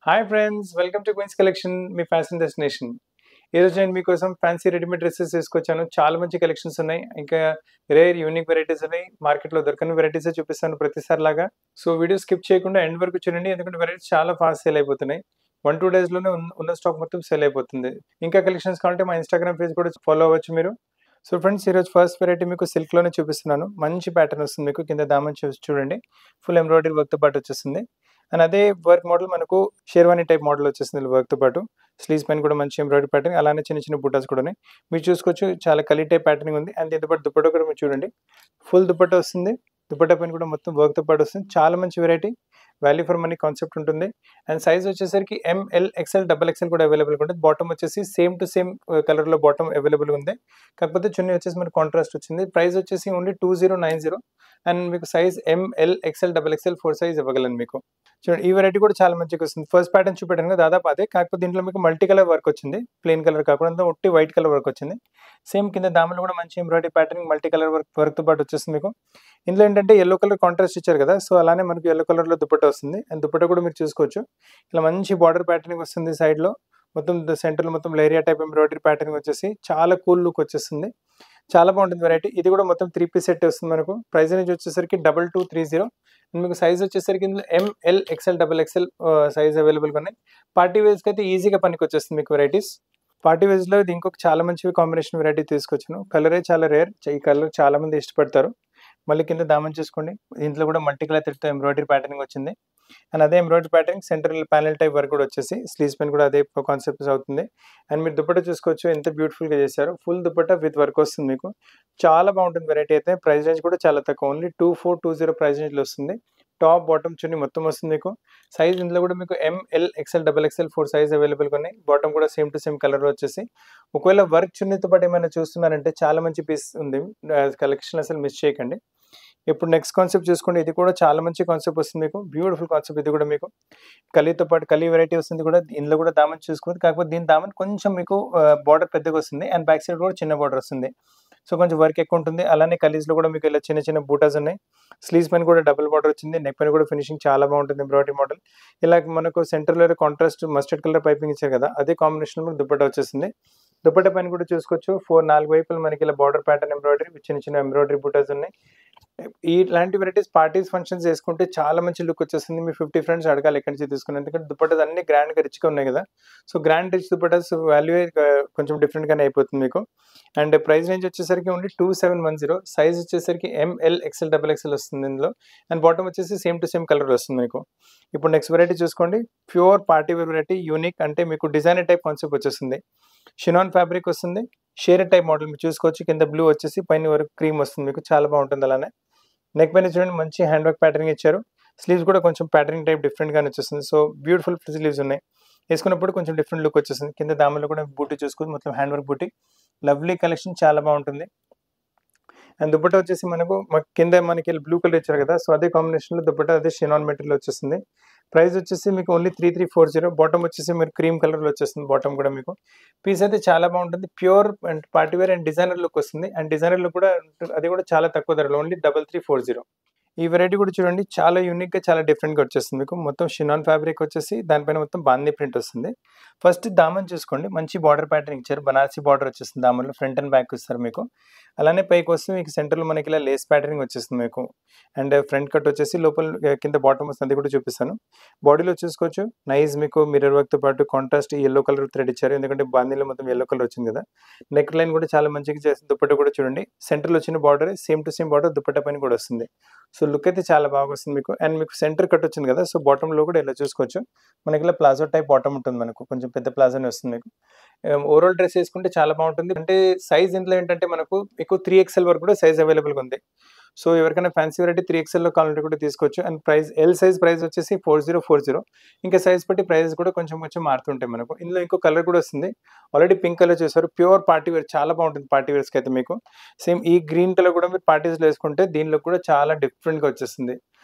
Hi friends, welcome to Queens collection, మీ fashion destination. ఈరోజు నేను మీకోసం ఫ్యాన్సీ రెడీమేడ్ డ్రెస్సెస్ తీసుకొచ్చాను. చాలా మంచి కలెక్షన్స్ ఉన్నాయి. ఇంకా రేర్ యూనిక్ వెరైటీస్ ఉన్నాయి. మార్కెట్లో దొరకని వెరైటీసే చూపిస్తాను ప్రతిసారి లాగా. సో వీడియో స్కిప్ చేయకుండా ఎండ్ వరకు చూడండి, ఎందుకంటే వెరైటీస్ చాలా ఫాస్ట్ సేల్ అయిపోతున్నాయి. 1-2 డేస్లోనే ఉన్న స్టాక్ మొత్తం సేల్ అయిపోతుంది. ఇంకా కలెక్షన్స్ కావాలంటే మా ఇన్స్టాగ్రామ్ పేజ్ కూడా ఫాలో అవ్వచ్చు మీరు. సో ఫ్రెండ్స్, ఈరోజు ఫస్ట్ వెరైటీ మీకు సిల్క్లోనే చూపిస్తున్నాను. మంచి ప్యాటర్న్ వస్తుంది మీకు. కింద దామన్ చూడండి, ఫుల్ ఎంబ్రాయిడరీ వర్క్తో పాటు వచ్చేస్తుంది. అండ్ అదే వర్క్ మోడల్ మనకు షేర్వానీ టైప్ మోడల్ వచ్చేసింది వర్క్తో పాటు. స్లీవ్స్ పైన కూడా మంచి ఎంబ్రాయిడరీ ప్యాటర్న్, అలానే చిన్న చిన్న బూటాస్ కూడా ఉన్నాయి. మీరు చూసుకోవచ్చు, చాలా కలీ టైప్ ప్యాటర్నింగ్ ఉంది. అండ్ దీంతో పాటు దుపట్టా కూడా మీరు చూడండి, ఫుల్ దుపట్టా వస్తుంది. దుపట్టా పైన కూడా మొత్తం వర్క్తో పాటు వస్తుంది. చాలా మంచి variety, value for money concept ఉంటుంది. అండ్ సైజ్ వచ్చేసరికి ML, XL, XXL కూడా అవైలబుల్గా ఉంటుంది. బాటమ్ వచ్చేసి సేమ్ టు సేమ్ కలర్లో బాటమ్ అవైలబుల్గా ఉంది. కాకపోతే చున్నీ వచ్చేసి మనకు కాంట్రాస్ట్ వచ్చింది. ప్రైస్ వచ్చేసి ఓన్లీ 2090. అండ్ మీకు size ML, XL, XXL 4 size ఇవ్వగలను మీకు. చూడండి, ఈ వెరైటీ కూడా చాలా మంచిగా వస్తుంది. ఫస్ట్ ప్యాటర్న్ చూపెట్టాను కదా, దాదాపు అదే. కాకపోతే దీంట్లో మీకు మల్టీ కలర్ వర్క్ వచ్చింది, ప్లెయిన్ కలర్ కాకుండా ఒట్టి వైట్ కలర్ వర్క్ వచ్చింది. సేమ్ కింద దామలు కూడా మంచి ఎంబ్రాయిడరీ ప్యాటర్న్ మల్టీ కలర్ వర్క్తో పాటు వచ్చేస్తుంది మీకు. ఇందులో ఏంటంటే ఎల్లో కలర్ కాంట్రాస్ట్ ఇచ్చారు కదా, సో అలానే మనకు ఎల్లో కలర్లో దుపట్టా వస్తుంది. అండ్ దుపట్టా కూడా మీరు చూసుకోవచ్చు, ఇలా మంచి బార్డర్ ప్యాటర్నింగ్ వస్తుంది. సైడ్లో మొత్తం సెంటర్లో మొత్తం లేరియా టైప్ ఎంబ్రాయిడరీ ప్యాటర్నింగ్ వచ్చేసి చాలా కూల్ లుక్ వచ్చేస్తుంది. చాలా బాగుంటుంది వెరైటీ. ఇది కూడా మొత్తం 3 పీస్ సెట్ వస్తుంది మనకు. ప్రైస్ రేంజ్ వచ్చేసరికి 2230. అండ్ మీకు సైజ్ వచ్చేసరికి ఇందులో ML, XL, XXL సైజ్ అవైలబుల్గా ఉన్నాయి. పార్టీ వేర్స్కి అయితే ఈజీగా పనికి వచ్చేస్తుంది మీకు వెరైటీస్. పార్టీ వేర్స్లో ఇది ఇంకొక చాలా మంచి కాంబినేషన్ వెరైటీ తీసుకొచ్చాను. కలరే చాలా రేర్, ఈ కలర్ చాలా మంది ఇష్టపడతారు. మళ్ళీ కింద దామన్ చూసుకోండి, దీంట్లో కూడా మల్టీ కలర్ థ్రెడ్తో ఎంబ్రాయిడరీ ప్యాటర్నింగ్ వచ్చింది. అండ్ అదే embroidery patterning central panel type work కూడా వచ్చేసి స్లీవ్స్ పైన కూడా అదే కాన్సెప్ట్స్ అవుతుంది. అండ్ మీరు దుపట్టా చూసుకోవచ్చు, ఎంత బ్యూటిఫుల్గా చేశారు. ఫుల్ దుపట్టా విత్ వర్క్ వస్తుంది మీకు. చాలా బాగుంటుంది వెరైటీ అయితే. ప్రైస్ రేంజ్ కూడా చాలా తక్కువ, ఓన్లీ 2420 ప్రైస్ రేంజ్లో వస్తుంది. టాప్ బాటమ్ చున్నీ మొత్తం వస్తుంది మీకు. సైజ్ ఇందులో కూడా మీకు ML, XL, XXL 4 సైజ్ అవైలబుల్గా ఉన్నాయి. బాటమ్ కూడా సేమ్ టు సేమ్ కలర్ వచ్చేసి. ఒకవేళ వర్క్ చున్నీతో పాటు ఏమైనా చూస్తున్నారంటే చాలా మంచి పీస్ ఉంది. కలెక్షన్ అసలు మిస్ చేయకండి. ఇప్పుడు నెక్స్ట్ కాన్సెప్ట్ చూసుకోండి, ఇది కూడా చాలా మంచి కాన్సెప్ట్ వస్తుంది మీకు. బ్యూటిఫుల్ కాన్సెప్ట్ ఇది కూడా మీకు. కలీతో పాటు కలీ వెరైటీ వస్తుంది కూడా. ఇందులో కూడా దామన్ చూసుకోండి, కాకపోతే దీని దామన్ కొంచెం మీకు బార్డర్ పెద్దగా వస్తుంది. అండ్ బ్యాక్ సైడ్ కూడా చిన్న బార్డర్ వస్తుంది. సో కొంచెం వర్క్ ఎక్కువ ఉంటుంది. అలానే కలీస్లో కూడా మీకు ఇలా చిన్న చిన్న బూటాస్ ఉన్నాయి. స్లీవ్స్ పైన కూడా డబుల్ బార్డర్ వచ్చింది. నెక్ పైన కూడా ఫినిషింగ్ చాలా బాగుంటుంది ఎంబ్రాయిడరీ మోడల్. ఇలా మనకు సెంటర్లో కాంట్రాస్ట్ మస్టర్డ్ కలర్ పైపింగ్ ఇచ్చారు కదా, అదే కాంబినేషన్లో దుపట్టా వచ్చేసింది. దుపట్టా పైన కూడా చూసుకోవచ్చు, 4 వైపులు మనకి ఇలా బార్డర్ ప్యాటర్న్ ఎంబ్రాయిడరీ, చిన్న చిన్న ఎంబ్రాయిడరీ బూటాస్ ఉన్నాయి. ఇలాంటి వెరైటీస్ పార్టీస్ ఫంక్షన్స్ చేసుకుంటే చాలా మంచి లుక్ వచ్చేస్తుంది. మీ 50 ఫ్రెండ్స్ అడగాలి ఎక్కడి నుంచి తీసుకున్నాను, ఎందుకంటే దుపట్టాస్ అన్ని గ్రాండ్గా రిచ్గా ఉన్నాయి కదా. So grand rich dupattas value కొంచెం డిఫరెంట్గానే అయిపోతుంది మీకు. అండ్ ప్రైస్ రేంజ్ వచ్చేసరికి ఓన్లీ 2710. సైజ్ వచ్చేసరికి ML, XL, XXL వస్తుంది ఇందులో. అండ్ బాటమ్ వచ్చేసి సేమ్ టు సేమ్ కలర్ వస్తుంది మీకు. ఇప్పుడు నెక్స్ట్ వెరైటీ చూసుకోండి, pure party wear variety, unique. అంటే మీకు డిజైనర్ టైప్ కాన్సెప్ట్ వచ్చేస్తుంది. షినాన్ ఫ్యాబ్రిక్ వస్తుంది, షేర్ టైప్ మోడల్ మీరు చూసుకోవచ్చు. కింద బ్లూ వచ్చేసి పైన వరకు క్రీమ్ వస్తుంది మీకు, చాలా బాగుంటుంది. అలానే నెక్ పైన చూడండి, మంచి హ్యాండ్ వర్క్ ప్యాటర్నింగ్ ఇచ్చారు. స్లీవ్స్ కూడా కొంచెం ప్యాటర్నింగ్ టైప్ డిఫరెంట్గానే వచ్చేస్తుంది. సో బ్యూటిఫుల్ స్లీవ్స్ ఉన్నాయి, వేసుకున్నప్పుడు కొంచెం డిఫరెంట్ లుక్ వచ్చేస్తుంది. కింద దామలో కూడా బూటీ చూసుకోవచ్చు, మొత్తం హ్యాండ్ వర్క్ బూటీ. లవ్లీ కలెక్షన్, చాలా బాగుంటుంది. అండ్ దుపట్టా వచ్చేసి మనకు కింద మనకి బ్లూ కలర్ ఇచ్చారు కదా, సో అదే కాంబినేషన్లో దుపట్టా అదే షినాన్ మెటీరియల్ వచ్చేస్తుంది. ప్రైస్ వచ్చేసి మీకు ఓన్లీ 3340. బాటమ్ వచ్చేసి మీరు క్రీమ్ కలర్లో వచ్చేస్తుంది. బాటమ్ కూడా మీకు పీస్ అయితే చాలా బాగుంటుంది. Pure and party wear and designer look వస్తుంది. అండ్ డిజైనర్ లుక్ కూడా అది కూడా చాలా తక్కువ ధరలో, ఓన్లీ 3340. ఈ వెరైటీ కూడా చూడండి, చాలా యూనిక్గా చాలా డిఫరెంట్గా వచ్చేస్తుంది మీకు. మొత్తం షినాన్ ఫ్యాబ్రిక్ వచ్చేసి దానిపైన మొత్తం బాందీ ప్రింట్ వస్తుంది. ఫస్ట్ దామన్ చూసుకోండి, మంచి బార్డర్ ప్యాటర్న్ ఇచ్చారు. బనారసి బార్డర్ వచ్చేస్తుంది దామన్లో, ఫ్రంట్ అండ్ బ్యాక్ ఇస్తారు మీకు. అలానే పైకి వస్తే మీకు సెంటర్లో మనకి ఇలా లేస్ ప్యాటర్నింగ్ వచ్చేస్తుంది మీకు. అండ్ ఫ్రంట్ కట్ వచ్చేసి లోపల కింద బాటమ్ వస్తుంది, అది కూడా చూపిస్తాను. బాడీలో చూసుకోవచ్చు, నైస్ మీకు మిర్రర్ వర్క్తో పాటు కాంట్రాస్ట్ ఎల్లో కలర్ థ్రెడ్ ఇచ్చారు, ఎందుకంటే బాందీలో మొత్తం ఎల్లో కలర్ వచ్చింది కదా. నెక్ లైన్ కూడా చాలా మంచిగా చేస్తుంది. దుపట్టా కూడా చూడండి, సెంటర్లో వచ్చిన border same to same border dupatta పైన కూడా వస్తుంది. సో లుక్ అయితే చాలా బాగా వస్తుంది మీకు. అండ్ మీకు సెంటర్ కట్ వచ్చింది కదా, సో బాటంలో కూడా ఇలా చూసుకోవచ్చు, మనకి ఇలా ప్లాజో టైప్ బాటమ్ ఉంటుంది మనకు, కొంచెం పెద్ద ప్లాజోనే వస్తుంది మీకు. ఓవరాల్ డ్రెస్ వేసుకుంటే చాలా బాగుంటుంది. అంటే సైజ్ ఇంట్లో ఏంటంటే మనకు ఎక్కువ 3XL వరకు కూడా సైజ్ అవైలబుల్గా ఉంది. సో ఎవరికైనా ఫ్యాన్సీ వెరైటీ 3XLలో కావాలంటే కూడా తీసుకోవచ్చు. And price L size price వచ్చేసి 4040. ఇంకా సైజ్ బట్టి ప్రైజెస్ కూడా కొంచెం కొంచెం మారుతుంటాయి మనకు. ఇందులో ఇంకో కలర్ కూడా వస్తుంది, ఆల్రెడీ పింక్ కలర్ చూసారు. ప్యూర్ పార్టీ వేర్, చాలా బాగుంటుంది పార్టీ వేర్స్కి అయితే మీకు. సేమ్ ఈ గ్రీన్ కలర్ కూడా మీరు పార్టీస్లో వేసుకుంటే దీనిలో కూడా చాలా డిఫరెంట్గా వచ్చేస్తుంది.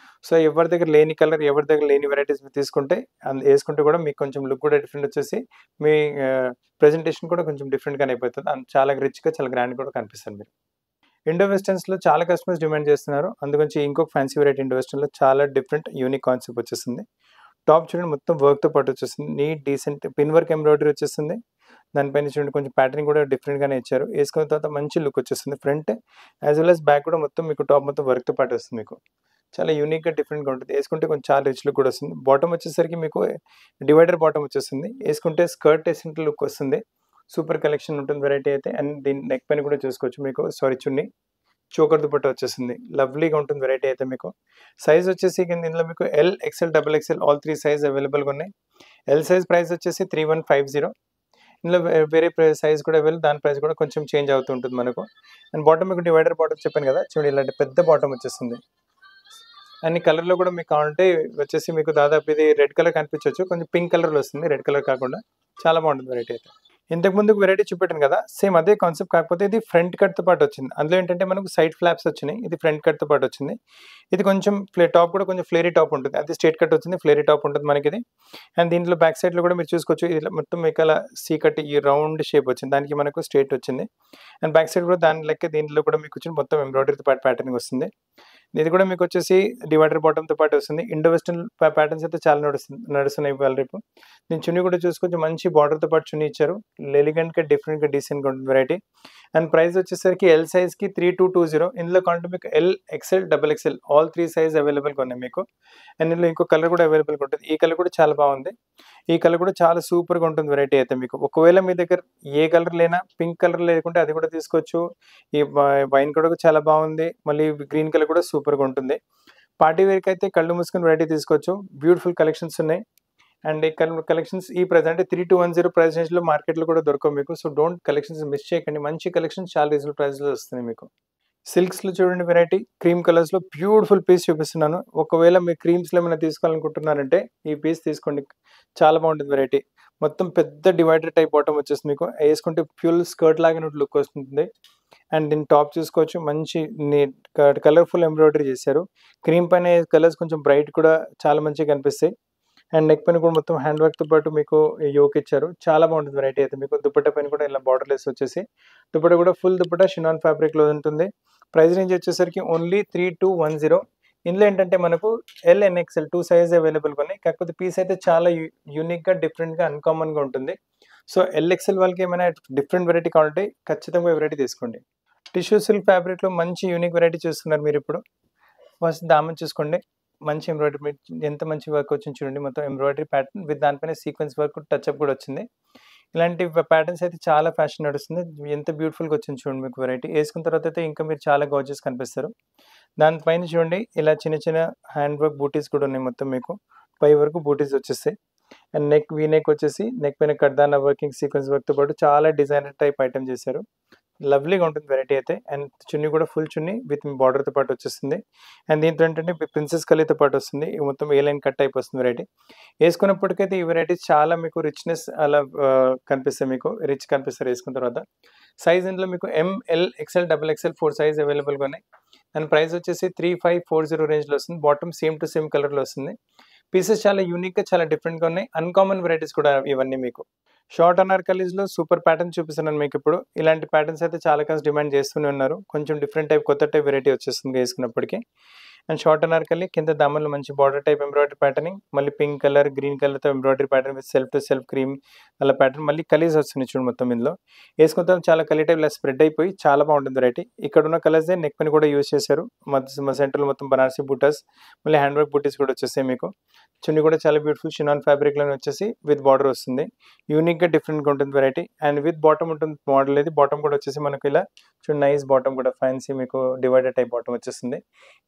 సో ఎవరి దగ్గర లేని కలర్, ఎవరి దగ్గర లేని వెరైటీస్ తీసుకుంటే వేసుకుంటే కూడా మీకు కొంచెం లుక్ కూడా డిఫరెంట్ వచ్చేసి మీ ప్రెజెంటేషన్ కూడా కొంచెం డిఫరెంట్గానే అయిపోతుంది. అండ్ చాలా రిచ్గా, చాలా గ్రాండ్ కూడా కనిపిస్తుంది మీరు. ఇండో వెస్టర్న్స్లో చాలా కస్టమర్స్ డిమాండ్ చేస్తున్నారు, అందుగురించి ఇంకొక ఫ్యాన్సీ వెరైటీ ఇండో వెస్టర్న్లో చాలా డిఫరెంట్ యూనిక్ కాన్సెప్ట్ వచ్చేసింది. టాప్ చూడండి మొత్తం వర్క్తో పాటు వచ్చేస్తుంది, neat decent pin work embroidery వచ్చేస్తుంది. దానిపైన చూడండి కొంచెం ప్యాటర్న్ కూడా డిఫరెంట్గానే ఇచ్చారు. వేసుకున్న తర్వాత మంచి లుక్ వచ్చేస్తుంది. Front as well as back కూడా మొత్తం మీకు టాప్ మొత్తం వర్క్తో పాటు వస్తుంది. మీకు చాలా యూనిక్గా డిఫరెంట్గా ఉంటుంది. వేసుకుంటే కొంచెం చాలా రిచ్ లుక్ కూడా వస్తుంది. బాటమ్ వచ్చేసరికి మీకు డివైడర్ బాటమ్ వచ్చేస్తుంది. వేసుకుంటే స్కర్ట్ వేసినట్టు లుక్ వస్తుంది. సూపర్ కలెక్షన్ ఉంటుంది వెరైటీ అయితే. అండ్ దీని నెక్ పైన కూడా చూసుకోవచ్చు మీకు చున్నీ చోకర్ దుపట్టా వచ్చేస్తుంది. లవ్లీగా ఉంటుంది వెరైటీ అయితే. మీకు సైజ్ వచ్చేసి ఇందులో మీకు L, XL, double XL all 3 size అవైలబుల్గా ఉన్నాయి. ఎల్ సైజ్ ప్రైస్ వచ్చేసి 3150. ఇందులో వేరే సైజ్ కూడా అవైలబుల్, దాని ప్రైస్ కూడా కొంచెం చేంజ్ అవుతూ ఉంటుంది మనకు. అండ్ బాటమ్ మీకు డివైడర్ బాటమ్ చెప్పాను కదా, చూడండి ఇలాంటి పెద్ద బాటమ్ వచ్చేస్తుంది. అన్ని కలర్లో కూడా మీకు కావాలంటే వచ్చేసి మీకు దాదాపు ఇది రెడ్ కలర్ కనిపించవచ్చు, కొంచెం పింక్ కలర్లో వస్తుంది, రెడ్ కలర్ కాకుండా. చాలా బాగుంటుంది వెరైటీ అయితే. ఇంతకు ముందు వెరైటీ చూపెట్టాను కదా, సేమ్ అదే కాన్సెప్ట్, కాకపోతే ఇది ఫ్రంట్ కట్తో పాటు వచ్చింది. అందులో ఏంటంటే మనకు సైడ్ ఫ్లాప్స్ వచ్చినాయి, ఇది ఫ్రంట్ కట్తో పాటు వచ్చింది. ఇది కొంచెం టాప్ కూడా కొంచెం ఫ్లేరీ టాప్ ఉంటుంది, అది స్ట్రేట్ కట్ వచ్చింది, ఫ్లేరీ టాప్ ఉంటుంది మనకి ఇది. అండ్ దీంట్లో బ్యాక్ సైడ్లో కూడా మీరు చూసుకోవచ్చు, ఇది మొత్తం మీకు అలా సీ కట్ ఈ రౌండ్ షేప్ వచ్చింది, దానికి మనకు స్ట్రేట్ వచ్చింది. అండ్ బ్యాక్ సైడ్ కూడా దాని లెక్క దీంట్లో కూడా మీకు వచ్చింది మొత్తం ఎంబ్రాయిడరీతో పాటు ప్యాటర్నింగ్ వస్తుంది. ఇది కూడా మీకు వచ్చేసి డివైడర్ బాటమ్తో పాటు వస్తుంది. ఇండో వెస్టర్న్ ప్యాటర్న్స్ అయితే చాలా నడుస్తున్నాయి ఇవాళ రేపు. దీని చున్నీ కూడా చూసుకోవచ్చు, మంచి బార్డర్తో పాటు చున్నీ ఇచ్చారు. ఎలిగెంట్గా డిఫరెంట్గా డీసెంట్గా ఉంటుంది వెరైటీ. అండ్ ప్రైస్ వచ్చేసరికి ఎల్ సైజ్కి 3220. ఇందులో కావాలంటే మీకు L, XL, double XL all 3 size అవైలబుల్గా ఉన్నాయి మీకు. అండ్ ఇందులో ఇంకో కలర్ కూడా అవైలబుల్గా ఉంటుంది. ఈ కలర్ కూడా చాలా బాగుంది. ఈ కలర్ కూడా చాలా సూపర్గా ఉంటుంది వెరైటీ అయితే. మీకు ఒకవేళ మీ దగ్గర ఏ కలర్ లేనా, పింక్ కలర్ లేకుంటే అది కూడా తీసుకోవచ్చు. ఈ వైన్ కూడా చాలా బాగుంది, మళ్ళీ గ్రీన్ కలర్ కూడా సూపర్గా ఉంటుంది. పార్టీ వేర్కి అయితే కళ్ళు మూసుకొని వెరైటీ తీసుకోవచ్చు. బ్యూటిఫుల్ కలెక్షన్స్ ఉన్నాయి. అండ్ ఈ కలెక్షన్స్ ఈ ప్రైస్ 3210 ప్రైస్ రేంజ్లో మార్కెట్లో కూడా దొరకవు మీకు. సో డోంట్ కలెక్షన్స్ మిస్ చేయకండి. మంచి కలెక్షన్స్ చాలా రీజనబుల్ ప్రైస్లో వస్తుంది మీకు. సిల్క్స్లో చూడండి వెరైటీ, క్రీమ్ కలర్స్లో బ్యూటిఫుల్ పీస్ చూపిస్తున్నాను. ఒకవేళ మీరు క్రీమ్స్లో ఏమైనా తీసుకోవాలనుకుంటున్నారంటే ఈ పీస్ తీసుకోండి, చాలా బాగుంటుంది వెరైటీ. మొత్తం పెద్ద డివైడర్ టైప్ బాటమ్ వచ్చేస్తుంది మీకు, వేసుకుంటే ఫ్యూల్ స్కర్ట్ లాగా లుక్ వస్తుంది. అండ్ దీని టాప్ చూసుకోవచ్చు, మంచి కలర్ఫుల్ ఎంబ్రాయిడరీ చేశారు. క్రీమ్ పైన కలర్స్ కొంచెం బ్రైట్ కూడా చాలా మంచిగా కనిపిస్తాయి. అండ్ నెక్ పైన కూడా మొత్తం హ్యాండ్ వర్క్తో పాటు మీకు యోక్ ఇచ్చారు. చాలా బాగుంటుంది వెరైటీ అయితే. మీకు దుపట్టా పైన కూడా ఇలా బార్డర్లెస్ వచ్చేసి, దుపట్టా కూడా ఫుల్ దుపట్టా షినాన్ ఫ్యాబ్రిక్లో ఉంటుంది. ప్రైస్ రేంజ్ వచ్చేసరికి ఓన్లీ 3210. ఇందులో ఏంటంటే మనకు ఎల్ అండ్ ఎక్స్ఎల్ 2 సైజ్ అవైలబుల్గా ఉన్నాయి. కాకపోతే పీస్ అయితే చాలా యూనిక్గా, డిఫరెంట్గా, అన్కామన్గా ఉంటుంది. సో ఎల్, ఎక్స్ఎల్ వాళ్ళకి ఏమైనా డిఫరెంట్ వెరైటీ కావాలంటే ఖచ్చితంగా వెరైటీ తీసుకోండి. టిష్యూ సిల్క్ ఫ్యాబ్రిక్లో మంచి యూనిక్ వెరైటీ చూస్తున్నారు మీరు ఇప్పుడు. ఫస్ట్ దామన్ చూసుకోండి, మంచి ఎంబ్రాయిడరీ, ఎంత మంచి వర్క్ వచ్చింది చూడండి. మొత్తం ఎంబ్రాయిడరీ ప్యాటర్న్ విత్ దానిపైన సీక్వెన్స్ వర్క్ టచ్అప్ కూడా వచ్చింది. ఇలాంటి ప్యాటర్న్స్ అయితే చాలా ఫ్యాషన్ నడుస్తుంది. ఎంత బ్యూటిఫుల్గా వచ్చింది చూడండి మీకు వెరైటీ. వేసుకున్న తర్వాత అయితే ఇంకా మీరు చాలా గార్జియస్ కనిపిస్తారు. దానిపైన చూడండి ఇలా చిన్న చిన్న హ్యాండ్ వర్క్ బూటీస్ కూడా ఉన్నాయి మొత్తం మీకు. పై వరకు బూటీస్ వచ్చేస్తాయి. అండ్ వీ నెక్ వచ్చేసి నెక్ పైన కడ్దానా వర్కింగ్ సీక్వెన్స్ వర్క్తో పాటు చాలా డిజైనర్ టైప్ ఐటమ్ చేశారు. లవ్లీగా ఉంటుంది వెరైటీ అయితే. అండ్ చున్నీ కూడా ఫుల్ చున్నీ విత్ బార్డర్తో పాటు వచ్చేస్తుంది. అండ్ దీంట్లో ఏంటంటే ప్రిన్సెస్ కలీతో పాటు వస్తుంది. ఈ మొత్తం ఏ లైన్ కట్ టైప్ వస్తుంది వెరైటీ. వేసుకున్నప్పటికైతే ఈ వెరైటీస్ చాలా మీకు రిచ్నెస్ అలా కనిపిస్తాయి, మీకు రిచ్ కనిపిస్తారు వేసుకున్న తర్వాత. సైజ్ ఇందులో మీకు M, L, XL, double XL 4 size అవైలబుల్గా ఉన్నాయి. అండ్ ప్రైస్ వచ్చేసి 3540 రేంజ్లో వస్తుంది. బాటమ్ సేమ్ టు సేమ్ కలర్లో వస్తుంది. పీసెస్ చాలా యూనిక్గా, చాలా డిఫరెంట్గా ఉన్నాయి. అన్కామన్ వెరైటీస్ కూడా ఇవన్నీ మీకు. షార్ట్ అనార్కలీస్లో సూపర్ ప్యాటర్న్ చూపిస్తున్నాను మీకు ఇప్పుడు. ఇలాంటి ప్యాటర్న్స్ అయితే చాలా కాస్త డిమాండ్ చేస్తూనే ఉన్నారు. కొంచెం డిఫరెంట్ టైప్, కొత్త టైప్ వెరైటీ వచ్చేస్తుంది వేసుకున్నప్పటికీ. అండ్ షార్ట్ అనార్కలి కింద దామన్లో మంచి బార్డర్ టైప్ ఎంబ్రాయిడరీ ప్యాటర్నింగ్, మళ్ళీ పింక్ కలర్, గ్రీన్ కలర్తో embroidery pattern with self to self cream అలా ప్యాటర్న్, మళ్ళీ కలీస్ వస్తుంది చూడు మొత్తం ఇందులో. వేసుకుంటే చాలా కలీ టైప్ ఇలా స్ప్రెడ్ అయిపోయి చాలా బాగుంటుంది వెరైటీ. ఇక్కడ ఉన్న కలర్స్ నెక్ పైన కూడా యూజ్ చేశారు. సెంటర్లో మొత్తం బనారసి బూటాస్, మళ్ళీ హ్యాండ్ వర్క్ బూటీస్ కూడా వచ్చేస్తాయి మీకు. చున్నీ కూడా చాలా బ్యూటిఫుల్ షినాన్ ఫ్యాబ్రిక్లోనే వచ్చేసి విత్ బార్డర్ వస్తుంది. యూనిక్గా డిఫరెంట్గా ఉంటుంది వెరైటీ. అండ్ విత్ బాటమ్ ఉంటుంది మోడల్ ఇది. బాటమ్ కూడా వచ్చేసి మనకు ఇలా చూడండి, నైస్ బాటమ్ కూడా ఫ్యాన్సీ మీకు డివైడర్ టైప్ బాటమ్ వచ్చేస్తుంది.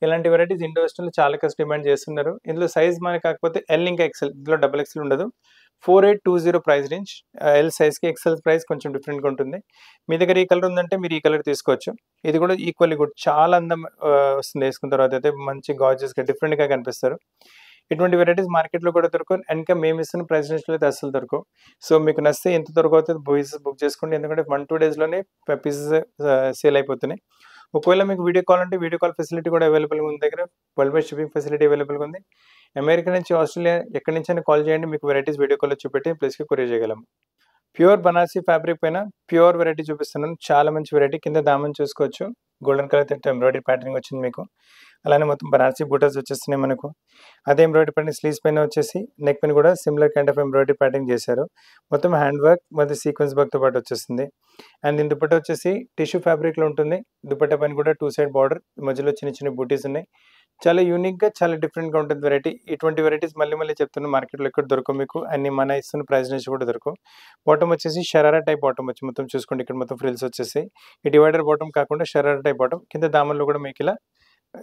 ఇలాంటి వెరైటీస్ ఇండో వెస్టర్న్లో చాలా కాస్త డిమాండ్ చేస్తున్నారు. ఇందులో సైజ్ మనకి కాకపోతే ఎల్ ఇంకా ఎక్స్ఎల్, ఇందులో డబుల్ ఎక్స్ఎల్ ఉండదు. 4820 ప్రైస్ రేంజ్. ఎల్ సైజ్కి ఎక్స్ఎల్ ప్రైస్ కొంచెం డిఫరెంట్గా ఉంటుంది. మీ దగ్గర ఈ కలర్ ఉందంటే మీరు ఈ కలర్ తీసుకోవచ్చు. ఇది కూడా ఈక్వల్లీ గుడ్, చాలా అందం వస్తుంది వేసుకున్న తర్వాత అయితే. మంచి గార్జియస్గా డిఫరెంట్గా కనిపిస్తారు. ఇటువంటి వెరైటీస్ మార్కెట్లో కూడా దొరకవు. ఇంకా మేము ఇస్తున్న ప్రైస్ రేంజ్లో అయితే అస్సలు దొరకవు. సో మీకు నచ్చితే ఎంత దొరకవుతుంది పీసెస్ బుక్ చేసుకోండి. ఎందుకంటే 1-2 డేస్లోనే పీసెస్ సేల్ అయిపోతున్నాయి. ఒకవేళ మీకు వీడియో కాల్ అంటే వీడియో కాల్ ఫెసిలిటీ కూడా అవైలబుల్గా ఉంది దగ్గర. వరల్డ్ వైడ్ షిప్పింగ్ ఫెసిలిటీ అవైలబుల్గా ఉంది. అమెరికా నుంచి, ఆస్ట్రేలియా ఎక్కడి నుంచి అయినా కాల్ చేయండి, మీకు వెరైటీస్ వీడియో కాల్లో చూపెట్టి ప్లేస్కి కొరియర్ చేయగలం. ప్యూర్ బనారసి ఫ్యాబ్రిక్ పైన ప్యూర్ వెరైటీ చూపిస్తున్నాను. చాలా మంచి వెరైటీ. కింద దామన్ చూసుకోవచ్చు, గోల్డెన్ కలర్ ఎంబ్రాయిడరీ ప్యాటర్నింగ్ వచ్చింది మీకు. అలానే మొత్తం బనారసి బూటాస్ వచ్చేస్తున్నాయి మనకు. అదే ఎంబ్రాయిడరీ ప్యాటర్న్ స్లీవ్స్ పైన వచ్చేసి నెక్ పైన కూడా similar kind of embroidery pattern చేశారు. మొత్తం హ్యాండ్ వర్క్ మరియు సీక్వెన్స్ వర్క్తో పాటు వచ్చేస్తుంది. అండ్ దీని దుపట్టా వచ్చేసి టిష్యూ ఫ్యాబ్రిక్లో ఉంటుంది. దుపట్టా పైన కూడా 2 సైడ్ బార్డర్, మధ్యలో చిన్న చిన్న బూటీస్ ఉన్నాయి. చాలా యూనిక్గా, చాలా డిఫరెంట్గా ఉంటుంది వెరైటీ. ఇటువంటి వెరైటీస్ మళ్ళీ మళ్ళీ చెప్తున్నా, మార్కెట్లో ఎక్కడ దొరకవు మీకు, అన్ని మన ఇస్తున్న ప్రైస్ నుంచి కూడా దొరకవు. బాటమ్ వచ్చేసి షరారా టైప్ బాటమ్ వచ్చి మొత్తం చూసుకోండి, ఇక్కడ మొత్తం ఫ్రిల్స్ వచ్చేసి ఈ డివైడర్ బాటమ్ కాకుండా షరారా టైప్ బాటమ్, కింద దామన్లో కూడా మీకు ఇలా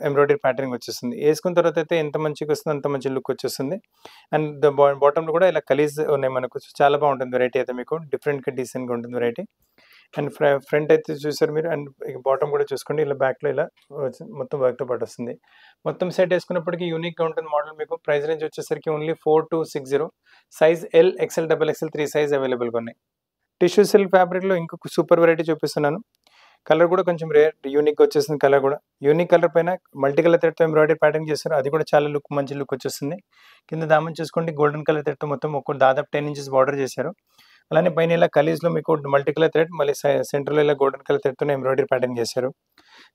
ఎంబ్రాయిడరీ ప్యాటర్న్ వచ్చేస్తుంది. వేసుకున్న తర్వాత అయితే ఎంత మంచిగా వస్తుంది, అంత మంచి లుక్ వచ్చేస్తుంది. అండ్ బాటంలో కూడా ఇలా కలీజ్ ఉన్నాయి మనకు, చాలా బాగుంటుంది వెరైటీ అయితే, మీకు డిఫరెంట్గా డీసెంట్గా ఉంటుంది వెరైటీ. అండ్ ఫ్రంట్ అయితే చూసారు మీరు, అండ్ బాటమ్ కూడా చూసుకోండి, ఇలా బ్యాక్లో ఇలా మొత్తం వర్క్తో పాటు వస్తుంది. మొత్తం సెట్ వేసుకున్నప్పటికీ యూనిక్గా ఉంటుంది మోడల్. మీకు ప్రైస్ రేంజ్ వచ్చేసరికి only 4260, size L, XL, double XL 3 size అవైలబుల్గా ఉన్నాయి. టిష్యూ సిల్క్ ఫ్యాబ్రిక్లో ఇంకొక సూపర్ వెరైటీ చూపిస్తున్నాను. కలర్ కూడా కొంచెం రేర్, యూనిక్గా వచ్చేస్తుంది. కలర్ కూడా యూనిక్ కలర్ పైన మల్టీ కలర్ థ్రెడ్తో ఎంబ్రాయిడరీ ప్యాటర్న్ చేస్తారు, అది కూడా చాలా లుక్, మంచి లుక్ వచ్చేస్తుంది. కింద దామన్ చూసుకోండి, గోల్డెన్ కలర్ థ్రెడ్తో మొత్తం ఒక దాదాపు 10 ఇంచెస్ బార్డర్ చేశారు. అలానే పైన ఇలా కలీజ్లో మీకు మల్టీ కలర్ థ్రెడ్, మళ్ళీ సెంటర్లో ఇలా గోల్డెన్ కలర్ థ్రెడ్తో ఎంబ్రాయిడరీ ప్యాటర్న్ చేశారు.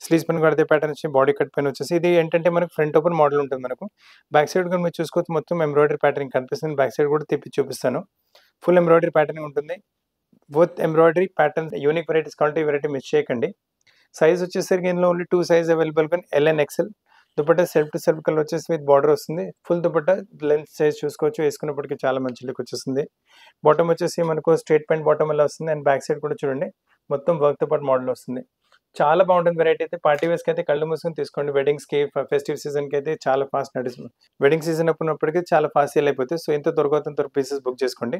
స్లీవ్స్ పైన కూడా అదే ప్యాటర్న్ వచ్చి, బాడీ కట్ పైన వచ్చేసి ఇది ఏంటంటే మనకు ఫ్రంట్ ఓపెన్ మోడల్ ఉంటుంది మనకు. బ్యాక్ సైడ్ కూడా మీరు చూసుకోవచ్చు, మొత్తం ఎంబ్రాయిడరీ ప్యాటర్న్ కనిపిస్తుంది. బ్యాక్ సైడ్ కూడా తిప్పి చూపిస్తాను. ఫుల్ ఎంబ్రాయిడరీ ప్యాటర్న్ ఉంటుంది. Both embroidery pattern unique varieties కావాలంటే ఈ వెరైటీ మిస్ చేయకండి. సైజ్ వచ్చేసరికి ఇందులో ఓన్లీ 2 సైజ్ అవైలబుల్గా, L and XL. Dupatta self to self colour వచ్చేసి విత్ బార్డర్ వస్తుంది. ఫుల్ దుపట్టా లెంత్ సైజ్ చూసుకోవచ్చు, వేసుకున్నప్పటికీ చాలా మంచి లుక్ వచ్చేస్తుంది. బాటమ్ వచ్చేసి మనకు స్ట్రేట్ ప్యాంట్ బాటమ్ అలా వస్తుంది. అండ్ బ్యాక్ సైడ్ కూడా చూడండి, మొత్తం వర్క్తో పాటు మోడల్ వస్తుంది. చాలా బాగుంటుంది వెరైటీ అయితే. పార్టీ వేర్స్కి అయితే కళ్ళు మూసుకొని తీసుకోండి. వెడ్డింగ్స్కి, ఫెస్టివ్ సీజన్కి అయితే చాలా ఫాస్ట్ నడుస్తుంది. వెడ్డింగ్ సీజన్ అప్పుడున్నప్పటికీ చాలా ఫాస్ట్ సేల్ అయిపోతుంది. సో ఎంత త్వరగా పీసెస్ బుక్ చేసుకోండి.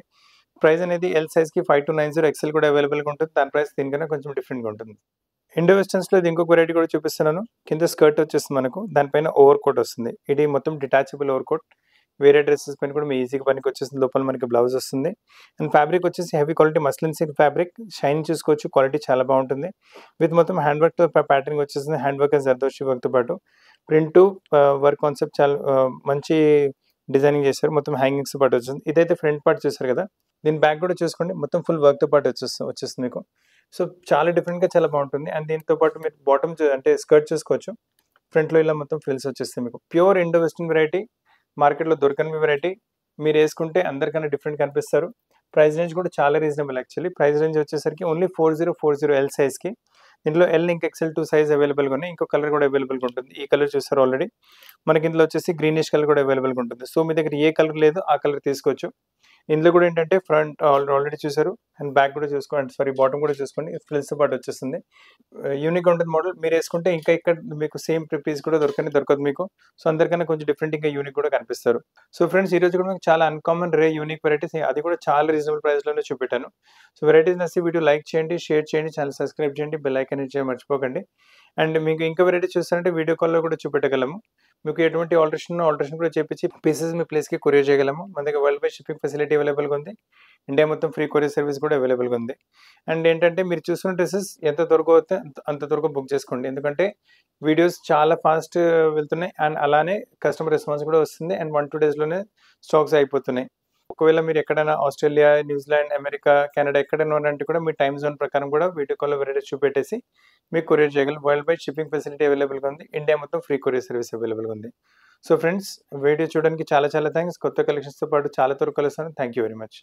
ప్రైస్ అనేది ఎల్ సైజ్కి 5290, ఎక్సెల్ కూడా అవైలబుల్గా ఉంటుంది. దాని ప్రైస్ దీనికన్నా కొంచెం డిఫరెంట్గా ఉంటుంది. ఇండో వెస్టర్న్స్లో ఇది ఇంకొక వెరైటీ కూడా చూపిస్తున్నాను. కింద స్కర్ట్ వచ్చేస్తుంది మనకు, దానిపైన ఓవర్ కోట్ వస్తుంది. ఇది మొత్తం డిటాచబుల్ ఓవర్ కోట్. వేరే డ్రెస్సెస్ పైన కూడా మీ ఈజీగా పనికి వచ్చేస్తుంది. లోపల మనకి బ్లౌజ్ వస్తుంది. అండ్ ఫ్యాబ్రిక్ వచ్చేసి heavy quality muslin silk fabric. Shine చూసుకోవచ్చు, క్వాలిటీ చాలా బాగుంటుంది. విత్ మొత్తం హ్యాండ్ వర్క్తో ప్యాటర్న్ వచ్చేస్తుంది. హ్యాండ్ వర్క్ అండ్ జర్దోషి వర్క్తో పాటు ప్రింట్ వర్క్ కాన్సెప్ట్ చాలా మంచి డిజైనింగ్ చేశారు. మొత్తం హ్యాంగింగ్స్తో పాటు వచ్చింది. ఇదైతే ఫ్రంట్ పార్ట్ చూసారు కదా, దీని బ్యాక్ కూడా చూసుకోండి, మొత్తం ఫుల్ వర్క్తో పాటు వచ్చేస్తుంది మీకు. సో చాలా డిఫరెంట్గా, చాలా బాగుంటుంది. అండ్ దీంతో పాటు మీరు బాటమ్ అంటే స్కర్ట్ చూసుకోవచ్చు. ఫ్రంట్లో ఇలా మొత్తం ఫ్రిల్స్ వచ్చేస్తాయి మీకు. ప్యూర్ ఇండో వెస్టర్న్ వెరైటీ, మార్కెట్లో దొరకని వెరైటీ. మీరు వేసుకుంటే అందరికన్నా డిఫరెంట్ కనిపిస్తారు. ప్రైస్ రేంజ్ కూడా చాలా రీజనబుల్. యాక్చువల్లీ ప్రైస్ రేంజ్ వచ్చేసరికి ఓన్లీ 4040 ఎల్ సైజ్కి. దీంట్లో ఎల్ ఇంకా ఎక్సెల్ 2 సైజ్ అవైలబుల్గా ఉన్నాయి. ఇంకో కలర్ కూడా అవైలబుల్గా ఉంటుంది. ఈ కలర్ చూస్తారు ఆల్రెడీ. మనకి ఇందులో వచ్చేసి గ్రీనిష్ కలర్ కూడా అవైలబుల్గా ఉంటుంది. సో మీ దగ్గర ఏ కలర్ లేదు ఆ కలర్ తీసుకోవచ్చు. ఇందులో కూడా ఏంటంటే ఫ్రంట్ ఆల్రెడీ చూసారు, అండ్ బ్యాక్ కూడా చూసుకోండి, సారీ బాటమ్ కూడా చూసుకోండి, ఫ్రిల్స్తో పాటు వచ్చేస్తుంది. యూనిక్గా ఉంటుంది మోడల్. మీరు వేసుకుంటే ఇంకా ఇక్కడ మీకు సేమ్ పీస్ కూడా దొరకదు మీకు. సో అందరికన్నా కొంచెం డిఫరెంట్, ఇంకా యూనిక్ కూడా కనిపిస్తారు. సో ఫ్రెండ్స్, ఈ రోజు కూడా మీకు చాలా అన్కామన్ రే యూనిక్ వెరైటీస్, అది కూడా చాలా రీజనబుల్ ప్రైస్లోనే చూపెట్టాను. సో వెరైటీస్ నచ్చి వీడియో లైక్ చేయండి, షేర్ చేయండి, ఛానల్ సబ్స్క్రైబ్ చేయండి, బెల్ ఐకాన్ ఇచ్చేది మర్చిపోకండి. అండ్ మీకు ఇంకా వెరైటీస్ చూస్తారంటే వీడియో కాల్లో కూడా చూపెట్టగలము. మీకు ఎటువంటి ఆల్టరేషన్ కూడా చేపించి పీసెస్ మీ ప్లేస్కి కొరియర్ చేయగలము. మన దగ్గర వరల్డ్ వైడ్ షిప్పింగ్ ఫెసిలిటీ అవైలబుల్గా ఉంది. ఇండియా మొత్తం ఫ్రీ కొరియర్ సర్వీస్ కూడా అవైలబుల్గా ఉంది. అండ్ ఏంటంటే మీరు చూస్తున్న డ్రెస్సెస్ ఎంత త్వరగా అవుతే అంత త్వరగా బుక్ చేసుకోండి. ఎందుకంటే వీడియోస్ చాలా ఫాస్ట్ వెళ్తున్నాయి, అండ్ అలానే కస్టమర్ రెస్పాన్స్ కూడా వస్తుంది. అండ్ 1-2 డేస్లోనే స్టాక్స్ అయిపోతున్నాయి. ఒకవేళ మీరు ఎక్కడైనా ఆస్ట్రేలియా, న్యూజిలాండ్, అమెరికా, కెనడా ఎక్కడైనా ఉన్నారంటే కూడా మీ టైం జోన్ ప్రకారం కూడా వీడియో కాల్లో వెరైటీస్ చూపెట్టేసి మీకు కొరియర్ చేయగలరు. వరల్డ్ వైడ్ షిప్పింగ్ ఫెసిలిటీ అవైలబుల్గా ఉంది. ఇండియా మొత్తం ఫ్రీ కొరియర్ సర్వీస్ అవైలబుల్గా ఉంది. సో ఫ్రెండ్స్, వీడియో చూడడానికి చాలా థ్యాంక్స్. కొత్త కలెక్షన్స్తో పాటు చాలా త్వరగా కలుస్తాను. Thank you very much.